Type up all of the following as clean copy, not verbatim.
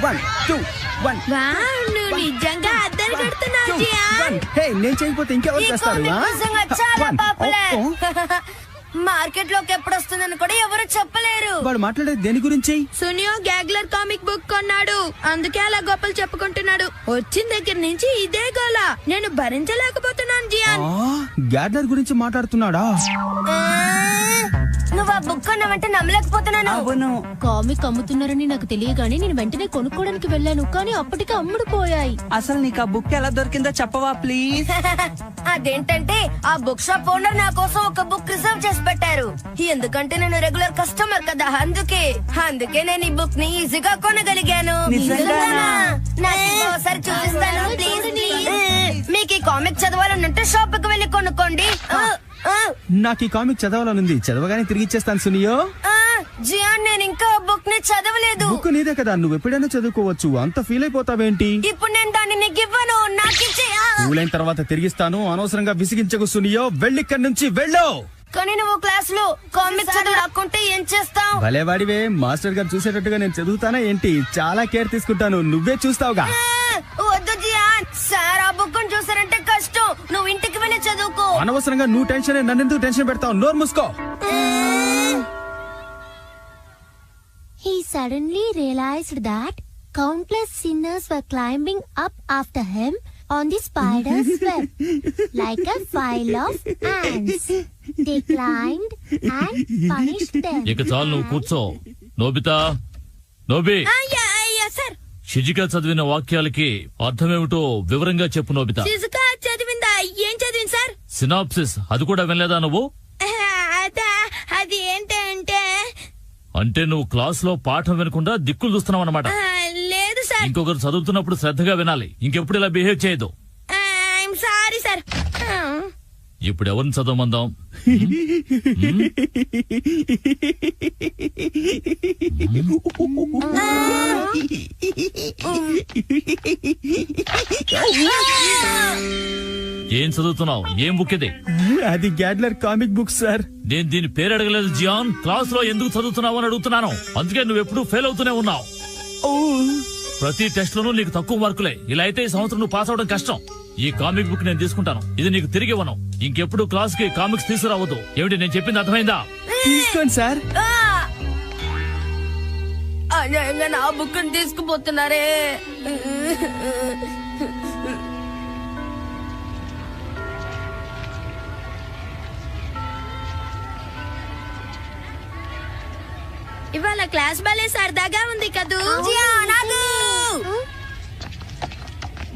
1 2 1 wow, నువ్వు నిజంగా అద్దరు కడుతున్నావు Gian. హే, నేను చేయకపోతే ఇంకెవరు చేస్తారు? చాలా పాపులర్. మార్కెట్ లోకి ఎప్పుడు వస్తుందని కూడా ఎవరు చెప్పలేరు. వాడు మాట్లాడేది దేని గురించి? సునియో గ్యాగ్లర్ కామిక్ బుక్ కొన్నాడు, అందుకే అలా గొప్పలు చెప్పుకుంటున్నాడు. వచ్చిన దగ్గర నుంచి ఇదే గోల, నేను భరించలేకపోతున్నాను జియాన్. గ్యాడ్లర్ గురించి మాట్లాడుతున్నాడా? నువ్వు ఆ బుక్ కొన్నావంటే నమ్మలేకపోతున్నాను. అవును, కామిక్ అమ్ముతున్నారని నాకు తెలియగానే నేను వెంటనే కొనుక్కోవడానికి వెళ్ళాను, కానీ అప్పటికి అమ్ముడు పోయాయి. అసలు నీకు ఆ బుక్ ఎలా దొరికిందో చెప్పవా ప్లీజ్? అదేంటంటే ఆ బుక్ షాప్ ఓనర్ నా కోసం ఒక బుక్ రిజర్వ్ చేసి పెట్టారు. ఎందుకంటే నేను రెగ్యులర్ కస్టమర్ కదా, అందుకే నేను ఈ బుక్ ని ఈజీగా కొనగలిగాను. నిజంగానా? నాకు ఒకసారి చూపిస్తాను ప్లీజ్. మీకు ఈ కామిక్ చదవాలనంటే షాప్ కి వెళ్ళి కొనుక్కోండి. నాకు ఈ కామిక్ చదవాలనుంది, చదవగానే తిరిగి ఇచ్చేస్తాను సునియో. జియాన్, నేను ఇంకా బుక్ ని చదవలేదు. బుక్ నీదే కదా, నువ్వు ఎప్పుడైనా చదువుకోవచ్చు, అంత ఫీల్ అయిపోతావేంటి? ఇప్పుడు నేను దాన్ని నీకు ఇవ్వను, నాకు కూలైన తర్వాత తిరిగిస్తాను. అనవసరంగా విసిగించకు సునియో, వెళ్ళిక్కడి నుంచి వెళ్ళు. కానీ నువ్వు క్లాస్ లో కామిక్ చదవకుంటే ఏం చేస్తావు? భలేవాడివే, మాస్టర్ గారు చూసేటట్టుగా నేను చదువుతానా ఏంటి? చాలా కేర్ తీసుకుంటాను, నువ్వే చూస్తావుగా. వద్దు జియాన్, సార్ ఆ బుక్ చూసారంటే కష్టం. నువ్వు ఇంటికి వెళ్ళి చదువుకో. అనవసరంగా నువ్వు టెన్షన్, నన్నెందుకు టెన్షన్ పెడతావు? నోరు మూసుకో. He suddenly realized that countless sinners were climbing up after him on the spider's web, like a file of ants. They climbed and punished them. ఇక చాలు, నువ్వు కూర్చో. నోబితా, నోబి, సార్, షిజికా చదివిన వాక్యాలకి అర్థమేమిటో వివరంగా చెప్పు నోబితా. శిజుకా చదివిందా? ఏం చదివింది సార్? సినాప్సిస్, అది కూడా వినలేదా నువ్వు? అది ఏంటంటే అంటే నువ్వు క్లాస్ లో పాఠం వినకుండా దిక్కులు చూస్తున్నావు అన్నమాట. లేదు సార్. ఇంకొకరు చదువుతున్నప్పుడు శ్రద్ధగా వినాలి, ఇంకెప్పుడు ఇలా బిహేవ్ చేయదు. Sorry sir. ఇప్పుడు ఎవరిని చదవమందాం? ఏం చదువుతున్నావు? ఏం బుక్ ఇది? అది గ్యాడ్లర్ కామిక్ బుక్ సార్. నేను దీని పేరు అడగలేదు జియాన్, క్లాస్ లో ఎందుకు చదువుతున్నావు అని అడుగుతున్నాను. అందుకే నువ్వు ఎప్పుడు ఫెయిల్ అవుతూనే ఉన్నావు. ప్రతి టెస్ట్ లోనూ నీకు తక్కువ మార్కులే. ఇలా అయితే ఈ సంవత్సరం నువ్వు పాస్ అవడం కష్టం. ఈ కామిక్ బుక్ నేను తీసుకుంటాను, ఇది నీకు తిరిగి ఇవ్వను. ఇంకెప్పుడు క్లాస్ కి కామిక్స్ తీసుకురావద్దు. ఏమిటి నేను చెప్పింది అర్థమైందా? తీసుకోండి సార్. అన్యాయంగా నా బుక్ తీసుకుపోతున్నారే. ఇవాళ క్లాస్ భలే సరదాగా ఉంది కదూ.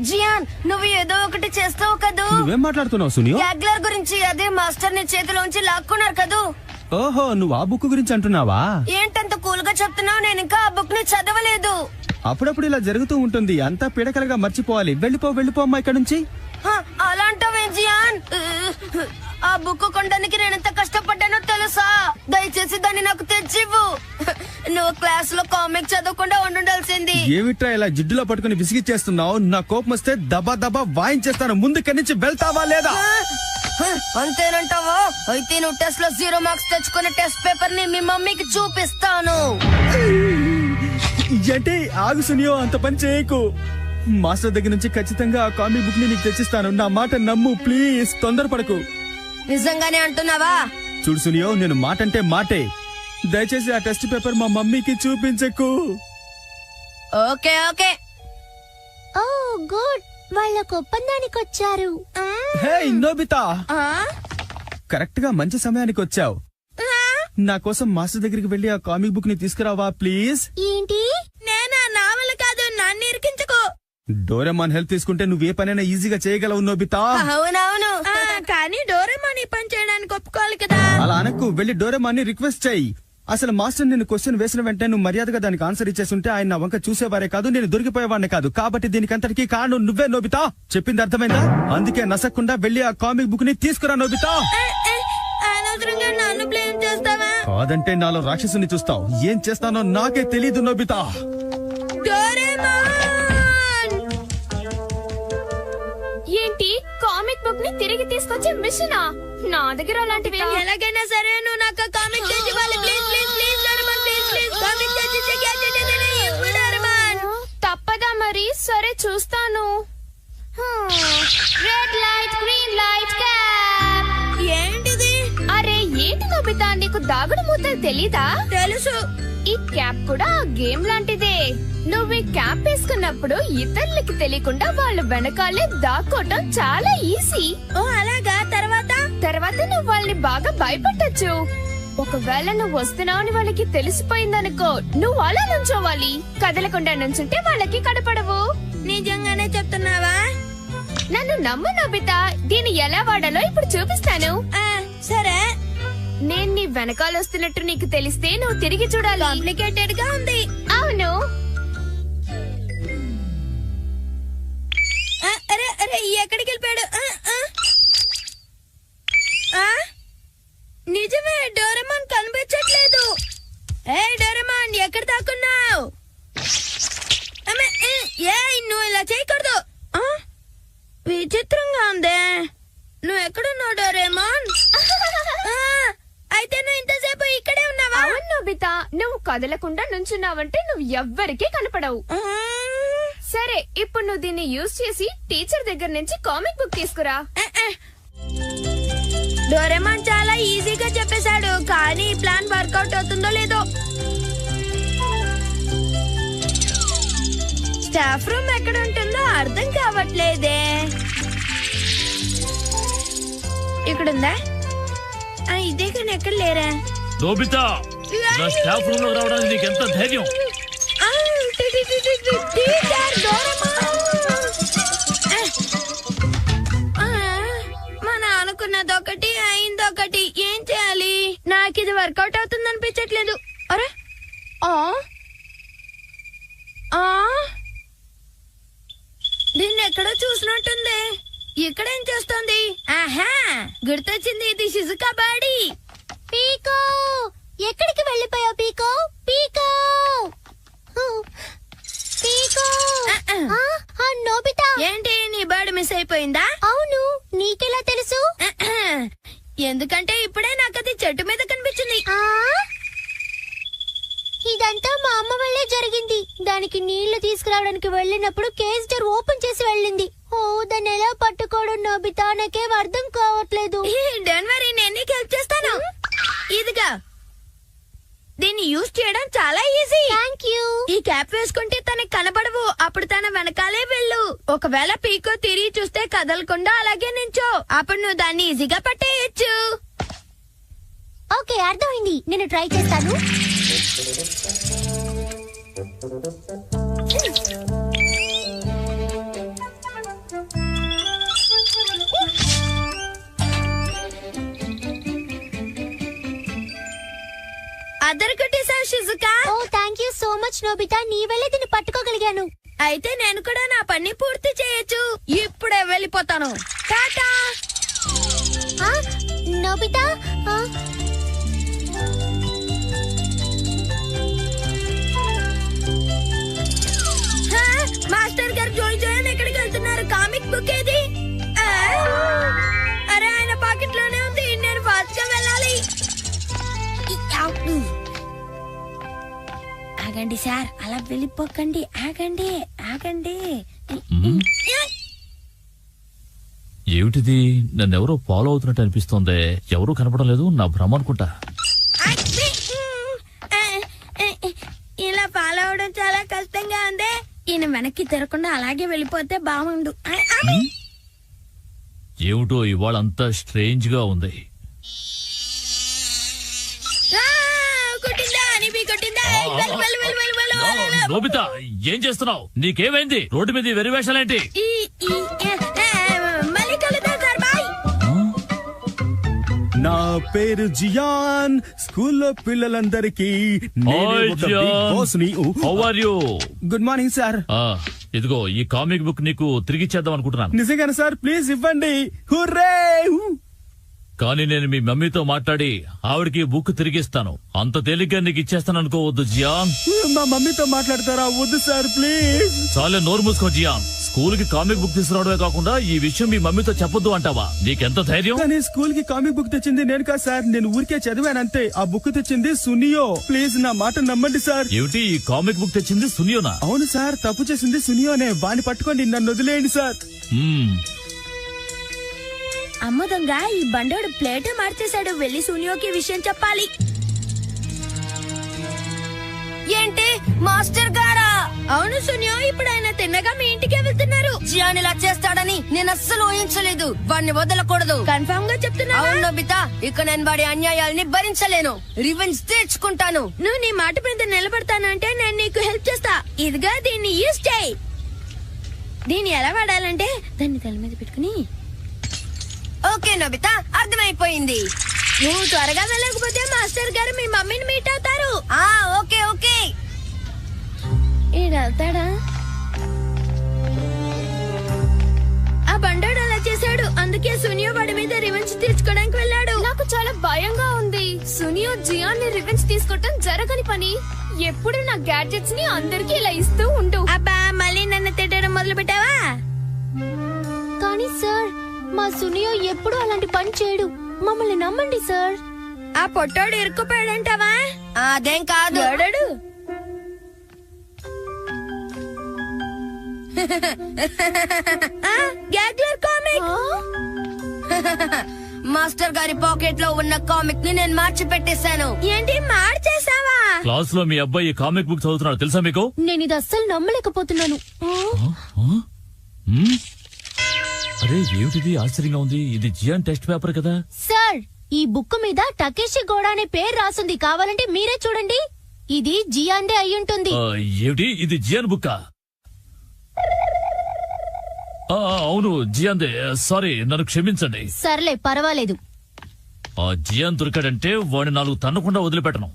జియాన్, నువ్వు ఏదో ఒకటి చేస్తావు కదూ. నువ్వేం మాట్లాడుతున్నావు సునియో? గ్యాగ్లర్ గురించి. అదే మాస్టర్ ని చేతిలోంచి లాక్కున్నారు కదూ. ఓహో, నువ్వు ఆ బుక్ గురించి అంటున్నావా? ఏంటంత కూల్ గా చెప్తున్నావు? నేను ఇంకా ఆ బుక్ ని చదవలేదు. అప్పుడప్పుడు ఇలా జరుగుతూ ఉంటుంది, అంతా పిడకలుగా మర్చిపోవాలి. వెళ్ళిపో అమ్మా ఇక్కడ నుంచి. అలాంటివే జియాన్. ఆ బుక్ కొనడానికి నేను ఎంత కష్టపడ్డానో తెలుసా? దయచేసి దాన్ని నాకు తెచ్చివ్వు. నువ్వు క్లాస్ లో కామిక్ చదవకుండా ఉండాల్సింది. ఏమిట్రా ఇలా జిడ్డులో పట్టుకుని విసిగిచ్చేస్తున్నావు? నా కోపం వస్తే దబా దబా వాయించేస్తాను. ముందు ఇక్కడి నుంచి వెళ్తావా లేదా? అంతేనంటావా? అయితే నువ్వు టెస్ట్ లో 0 మార్క్స్ తెచ్చుకునే టెస్ట్ పేపర్ ని మీ మమ్మీకి చూపిస్తాను. అంటే ఆగు సునియో, అంత పని చేయకు. మాస్టర్ దగ్గర నుంచి ఖచ్చితంగా ఆ కామిక్ బుక్ ని నీకు తెచ్చిస్తాను. నా మాట నమ్ము ప్లీజ్, తొందరపడకు. నిజంగానే అంటున్నావా? చూడు సునియో, నేను మాట అంటే మాటే. దయచేసి ఆ టెస్ట్ పేపర్ మా మమ్మీకి చూపించకు. Okay okay. ఓ గుడ్, వాళ్ళకు ఒప్పందానికి వచ్చారు. హే నోబితా, కరెక్ట్ గా మంచి సమయానికి వచ్చావు. నా కోసం మాస్టర్ దగ్గరికి వెళ్ళి ఆ కామిక్ బుక్ ని తీసుకురావా ప్లీజ్. ఏంటి? నేనా? నా వల్ల కాదు, నన్ను ఇరికించుకో. డోరేమాన్ హెల్ప్ తీసుకుంటే నువ్వే పనైనా ఈజీగా చేయగలవు నోబితా. అవునవును. కానీ డోరేమాన్ ఈ పని చేయడానికి ఒప్పుకోవాలి కదా. అలా అనకు, వెళ్ళి డోరేమాన్ ని రిక్వెస్ట్ చేయి. అసలు మాస్టర్ నేను క్వశ్చన్ వేసిన వెంటనే నువ్వు మర్యాదగా దానికి ఆన్సర్ ఇచ్చేస్తుంటే ఆయన నా వంక చూసేవారే కాదు, నేను దొరికిపోయేవాడిని కాదు. కాబట్టి దీనికంతటికీ కారణం నువ్వే నోబితా. చెప్పింది అర్థమైందా? అందుకే నసక్కుండా వెళ్ళి ఆ కామిక్ బుక్ ని తీసుకురా నోబితా. అనవసరంగా నన్ను బ్లేమ్ చేస్తావా? కాదంటే నాలో రాక్షసుని చూస్తావు. ఏం చేస్తానో నాకే తెలీదు నోబితా. ఏంటి, కామిక్ బుక్ ని తిరిగి తీసుకొచ్చే మిషనా? నా దగ్గర అలాంటివి ఎలాగైనా సరే నువ్వు నాకు కామిక్ తెచ్చివ్వాలి. Please please please Doraemon, please please comic తెచ్చి. చూస్తాను. Red light, green light, cap. ఏంటిది? అరే ఏంటి నోబితా, నీకు దాగుడు మూతలు తెలీదా? తెలుసు. ఈ క్యాప్ కూడా గేమ్ లాంటిదే. నువ్వు ఈ క్యాప్ వేసుకున్నప్పుడు ఇతరులకి తెలియకుండా వాళ్ళ వెనకాలే దాక్కోవటం చాలా ఈజీ. ఓ అలాగా? తర్వాత నువ్వు వాళ్ళని బాగా భయపెట్టచ్చు. ఒకవేళ నువ్వు వస్తున్నావని వాళ్ళకి తెలిసిపోయిందనుకో, నువ్వు అలా నుంచోవాలి. కదలకుండా నుంచుంటే వాళ్ళకి కనపడవు. నిజంగానే చెప్తున్నావా? నన్ను నమ్ము నోబితా, దీన్ని ఎలా వాడాలో ఇప్పుడు చూపిస్తాను. సరే. నేను నీ వెనకాల వస్తున్నట్టు నీకు తెలిస్తే నువ్వు తిరిగి చూడాలి. కాంప్లికేటెడ్ గా ఉంది. అవును. అరే అరే ఎక్కడికి వెళ్ళిపోయాడు? నిజమే, డోరేమాన్ కనిపించట్లేదు. ఏ డోరేమాన్, ఎక్కడ దాక్కున్నావు? నువ్వు ఇలా చేయకూడదు. విచిత్రంగా ఉందే. నువ్వు ఎక్కడున్నావు డోరేమాన్? అయితే నువ్వు ఇంతసేపు ఇక్కడే ఉన్నావా? అవును నోబితా, నువ్వు కదలకుండా నుంచున్నావంటే నువ్వు ఎవ్వరికీ కనపడవు. సరే, ఇప్పుడు నువ్వు దీన్ని యూజ్ చేసి టీచర్ దగ్గర నుంచి కామిక్ బుక్ తీసుకురా. డోరేమాన్ చాలా ఈజీగా చెప్పేశాడు, కానీ ఈ ప్లాన్ వర్కౌట్ అవుతుందో లేదో. స్టాఫ్ రూమ్ ఎక్కడ ఉంటుందో అర్థం కావట్లేదే. ఇక్కడుందా? ఇదే కానీ ఎక్కడ లేరా? నోబితా, నా స్టాఫ్ రూమ్ లోకి రావడానికి నీకు ఎంత ధైర్యం? Teacher Doraemon! మనం అనుకున్నదొకటి అయిందొకటి. ఏం చేయాలి? నాకు ఇది వర్కౌట్ అవుతుంది అనిపించట్లేదు. అరే దీన్ని ఎక్కడో చూసినట్టుంది. ఇక్కడేం చేస్తుంది? ఆహా, గుర్తొచ్చింది, ఇది షిజుకా బాడీ. పీకో, ఎక్కడికి వెళ్ళిపోయావు పీకో? పీకో, పీకో. నోబితా, ఏంటి నీ బర్డ్ మిస్ అయిపోయిందా? అవును, నీకెలా తెలుసు? ఎందుకంటే ఇప్పుడే నాకు అది చెట్టు మీద కనిపించింది. ఇదంతా మా అమ్మ వల్లే జరిగింది. దానికి నీళ్లు తీసుకురావడానికి వెళ్ళినప్పుడు కేజ్ డోర్ ఓపెన్ చేసి వెళ్ళింది. ఓ, దాన్ని ఎలా పట్టుకోవడం నోబితా, నాకేం అర్థం కావట్లేదు. డోంట్ వరీ, నేను నీకు హెల్ప్ చేస్తాను. ఇదిగా, దీన్ని యూజ్ చేయడం చాలా ఈజీ. Thank you. ఈ క్యాప్ వేసుకుంటే తనకి కనబడవు, అప్పుడు తన వెనకాలే వెళ్ళు. ఒకవేళ పీకో తిరిగి చూస్తే కదలకుండా అలాగే నించో, అప్పుడు నువ్వు దాన్ని ఈజీగా పట్టేయచ్చు. ఓకే, అర్థమైంది. నేను ట్రై చేస్తాను. అదర్ కొట్టేశావు Shizuka. Oh, thank you so much Nobita, నీ వల్లే దీన్ని పట్టుకోగలిగాను. అయితే నేను కూడా నా పని పూర్తి చేయొచ్చు. ఇప్పుడే వెళ్ళిపోతాను. టాటా. నోబితా, మాస్టర్ గారు జోయి జోయన్ ఎక్కడికి వెళ్తున్నారు? కామిక్ బుక్ ఏది? అరే, ఆయన పాకెట్ లోనే ఉంది. నేను ఫాస్ట్ గా వెళ్ళాలి. ఆగండి సార్, అలా వెళ్ళిపోకండి. ఆగండి ఆగండి. ఏమిటిది? నన్నెవరో ఫాలో అవుతున్నట్టు అనిపిస్తోంది. ఎవరూ కనపడం లేదు, నా భ్రమ అనుకుంటా. ఇలా ఫాలో అవడం చాలా కష్టంగా ఉంది. ఈయన వెనక్కి తిరగకుండా అలాగే వెళ్ళిపోతే బాగుండు. ఏమిటో ఇవాళ అంతా స్ట్రేంజ్ గా ఉంది. నోబితా, ఏం చేస్తున్నావు? నీకేమైంది? రోడ్డు మీద వెరివేషాలేంటి? నా పేరు జియాన్. స్కూల్లో పిల్లలందరికీ how are you? Good morning sir. ఇదిగో ఈ కామిక్ బుక్ నీకు తిరిగిచ్చేద్దాం అనుకుంటున్నాను. నిజంగానే సార్, ప్లీజ్ ఇవ్వండి. హుర్రే! కానీ నేను మీ మమ్మీతో మాట్లాడి ఆవిడకి బుక్ తిరిగిస్తాను. అంత తేలిగ్గా నీకు ఇచ్చేస్తాను అనుకోవద్దు జియాన్. మా మమ్మీతో మాట్లాడతారా? వద్దు సార్, ప్లీజ్. చాలే, నోరు మూసుకో జియాన్. స్కూల్ కి కామిక్ బుక్ తీసుకురావడమే కాకుండా ఈ విషయం మీ మమ్మీతో చెప్పొద్దు అంటావా? నీకెంత ధైర్యం? కానీ స్కూల్ కి కామిక్ బుక్ తెచ్చింది నేను కాదు సార్, నేను ఊరికే చదివానంతే. ఆ బుక్ తెచ్చింది సునియో. ప్లీజ్ నా మాట నమ్మండి సార్. ఏమిటి ఈ కామిక్ బుక్ తెచ్చింది సునియోనా? అవును సార్, తప్పు చేసింది సునియోనే. వాణ్ణి పట్టుకొని నన్ను వదిలేయండి సార్. అమ్మ దొంగ, ఈ బండోడు ప్లేట్ మార్చేశాడు. వెళ్ళి సునియోకి విషయం చెప్పాలి. ఏంటి మాస్టర్ గారా? అవును సునియో, ఇప్పుడు ఆయన తిన్నగా మీ ఇంటికే వెళ్తున్నారు. జియాన్ ఇలా చేస్తాడని నేను అస్సలు ఊహించలేదు. వాడిని వదలకూడదు. కన్ఫర్మ్ గా చెప్తున్నా? అవును నోబితా, ఇక నేను వాడి అన్యాయాల్ని భరించలేను. రివెంజ్ తీర్చుకుంటాను. నువ్వు నీ మాట మీద నిలబడతానంటే నేను నీకు హెల్ప్ చేస్తా. ఇదిగా దీన్ని యూజ్ చేయి. దీన్ని ఎలా వాడాలంటే దాన్ని తల మీద పెట్టుకుని. ఓకే నోబితా, అర్థమైపోయింది. నువ్వు త్వరగా వెళ్ళకపోతే మాస్టర్ గారు మీ మమ్మీని మీట్ అవుతారు. Okay okay. ఈడవుతాడా? ఆ బండోడు అలా చేశాడు. అందుకే సునియో వాడి మీద రివెంజ్ తీర్చుకోవడానికి వెళ్ళాడు. నాకు చాలా భయంగా ఉంది. సునియో జియాన్ ని రివెంజ్ తీసుకోవటం జరగని పని. ఎప్పుడు నా గ్యాడ్జెట్స్ ని అందరికి ఇలా ఇస్తూ ఉండు. అబ్బా, మళ్ళీ నన్ను తిట్టడం మొదలు పెట్టావా? కానీ సార్, మా సునియో ఎప్పుడు అలాంటి పని చేయడు. మమ్మల్ని నమ్మండి సార్. ఆ పొట్టోడు ఇరుక్కుపోయాడంటావా? అదేం కాదు. ఎవడాడు? గ్యాగ్లర్ కామిక్. మాస్టర్ గారి పాకెట్ లో ఉన్న కామిక్ ని నేను మార్చి పెట్టేశాను. ఏంటి మార్చేసావా? క్లాస్ లో మీ అబ్బాయి కామిక్ బుక్ చదువుతున్నాడు తెలుసా మీకు? నేను ఇది అస్సలు నమ్మలేకపోతున్నాను. అరే ఏమిటిది ఆశ్చర్యంగా ఉంది. ఇది జియాన్ టెస్ట్ పేపర్ కదా? సార్, ఈ బుక్ మీద టకేషి గౌడ అనే పేరు రాసుంది. కావాలంటే మీరే చూడండి. ఇది జియాందే అయ్యుంటుంది. ఏమిటి ఇది జియాన్ బుక్కా? అవును జియాన్దే. సారీ, నన్ను క్షమించండి. సర్లే, పర్వాలేదు. ఆ జియాన్ దొరికాడంటే వాడిని 4 తన్నకుండా వదిలిపెట్టను.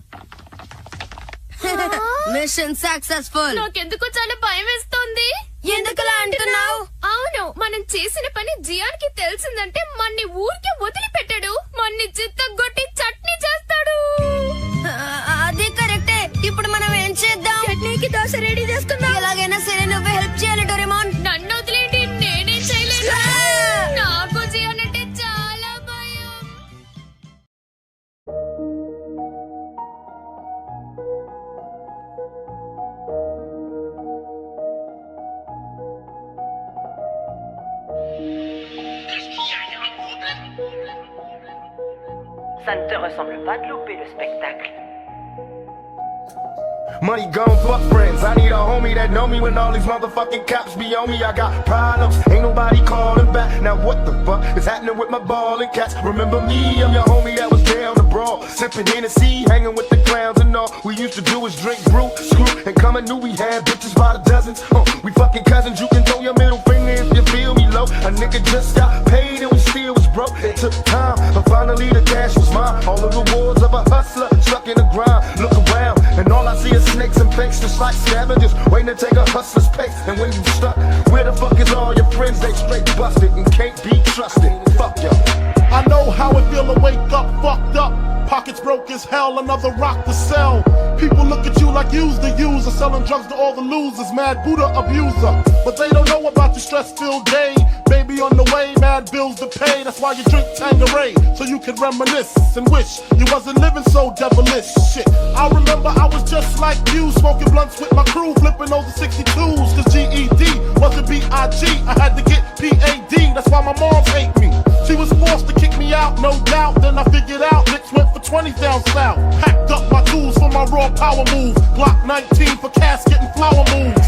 Mission successful. నాకెందుకో చాలా భయం వేస్తోంది. ఎందుకలా అంటున్నావు? అవును, మనం చేసిన పని జియాన్ కి తెలిసిందంటే మన్ని ఊరికే వదిలిపెట్టాడు. మన్ని చిత్తగొట్టి చట్నీ చేస్తాడు. అది కరెక్టే. ఇప్పుడు మనం ఏం చేద్దాం? చట్నీకి దోశ రెడీ చేసుకుందాం. ఎలాగైనా సరే నువ్వే హెల్ప్ చేయాలి డోరేమోన్. నన్ను వదిలేండి, నేనేం చేయలేదు. నాకు జియాన్ అంటే చాలా భయం. Ça ne te ressemble pas de louper le spectacle. Money gone, fuck friends. I need a homie that know me when all these motherfucking cops be on me. I got problems, ain't nobody calling back. Now what the fuck is happening with my ball and cats? Remember me, I'm your homie that was down the brawl, sipping Hennessy, hanging with the clowns and all. We used to do is drink, brew, screw, and come and knew we had bitches by the dozens. We fucking cousins, you can throw your middle finger if you feel me low. A nigga just got paid and we still was broke. It took time, but finally the cash was mine. All of the rewards of a hustler stuck in the grind. Look around, and all I see is snakes and fakes, just like scavengers, waiting to take a hustler's pace. And when you stuck, where the fuck is all your friends? They straight busted and can't be trusted. Fuck y'all. I know how it feel to wake up fucked up. Pockets broke as hell, another rock to sell. People look at you like you's the user, selling drugs to all the losers, mad Buddha abuser. But they don't know about your stress-filled day. Baby on the way, mad bills to pay. That's why you drink Tanqueray, so you can reminisce and wish you wasn't living so devilish. Shit, I remember I was just like you, smoking blunts with my crew, flipping those 62s. Cause GED wasn't B.I.G. I had to get P.A.D. That's why my mom hate me. She was forced to kick me out, no doubt. Then I figured out Nicks went for 20 down south. Packed up my tools for my raw power move. Glock 19 for casket and flower moves.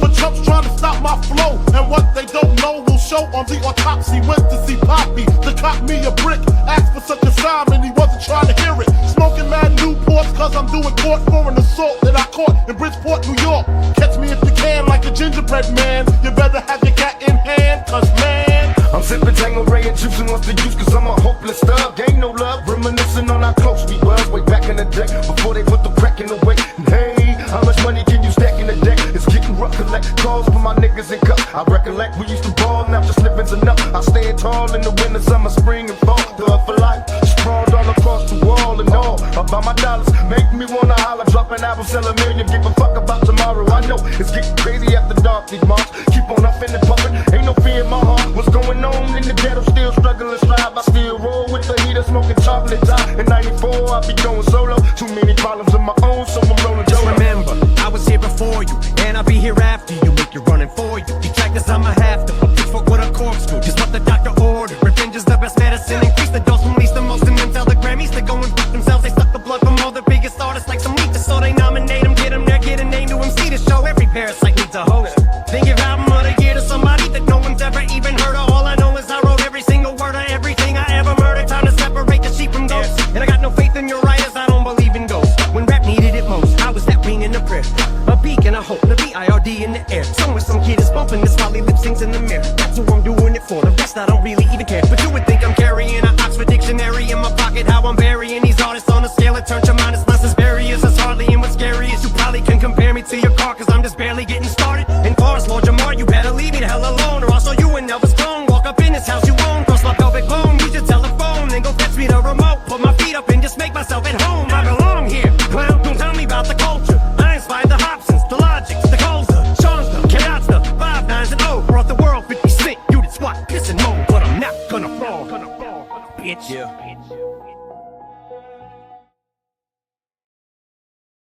For chumps trying to stop my flow, and what they don't know will show on the autopsy. Went to see Poppy to cop me a brick. Asked for such a sign and he wasn't trying to hear it. Smoking mad Newports cause I'm doing court for an assault that I caught in Bridgeport, New York. Catch me if you can like a gingerbread man. You better have your cat in hand, cause man, I'm sipping Tanqueray and juicing what's the use, cause I'm a hopeless thug. Ain't no love, reminiscing on how close we was way back in the day, before they put the crack in the way. And hey, how much money can you stack in the deck? It's getting rough, collect calls for my niggas in cup. I recollect we used to ball, now just living's enough. I stand tall in the winter, summer, spring, and fall. Thug for life, sprawled on the across the wall and all about my dollars. Make me wanna holler, drop an album, sell a million, give a fuck about tomorrow. I know it's getting crazy after dark, these months keep on up and pumping. Ain't no fear in my heart. What's going on in the ghetto? Still struggling, strive. I still roll with the heater, smoking chocolate. In '94, I be going solo. Too many problems of my own, so I'm rolling. Just remember, I was here before you, and I'll be here after you. Make it running for you. Detractors, I'ma have to. A pitchfork with a corkscrew, just what the doctor ordered. Revenge is the best medicine. Increase the dose from least to most, and then tell the Grammys to go and beat themselves. They suck the blood from all the biggest artists like some leeches, so they nominate them, get them there, get a name to MC to show. Every parasite needs a host. Then give album of the year to somebody that no one's ever even heard of. All I know is I wrote every single word of everything I ever murdered. Time to separate the sheep from goats. And I got no faith in your writers, I don't believe in ghosts. When rap needed it most, I was that wing in the prayer, a beacon of hope, the BIRD in the air. Somewhere some kid is bumping this while he lip syncs in the mirror. That's who I'm doing it for, the rest I don't really even care. But you would think I'm carrying an Oxford dictionary in my pocket. How I'm burying these artists on a scale that turns your mind as less as barriers. That's hardly, and what's scary is you probably can compare me to your car, cause I'm just barely getting started. And far as Lord Jamar, you better leave me the hell alone, or I'll show you and Elvis clone. Walk up in this house you own, cross my pelvic bone, use your telephone, then go fetch me the remote. Put my feet up and just make myself at home. I belong here. Clown, don't tell me about the culture. I inspired the Hobsons, the Logics, the Colza, Sean's the Chaos, the 5 9s and O. Brought the world 50 Cent, you did squat, piss and moan, but I'm not gonna fall. Bitch.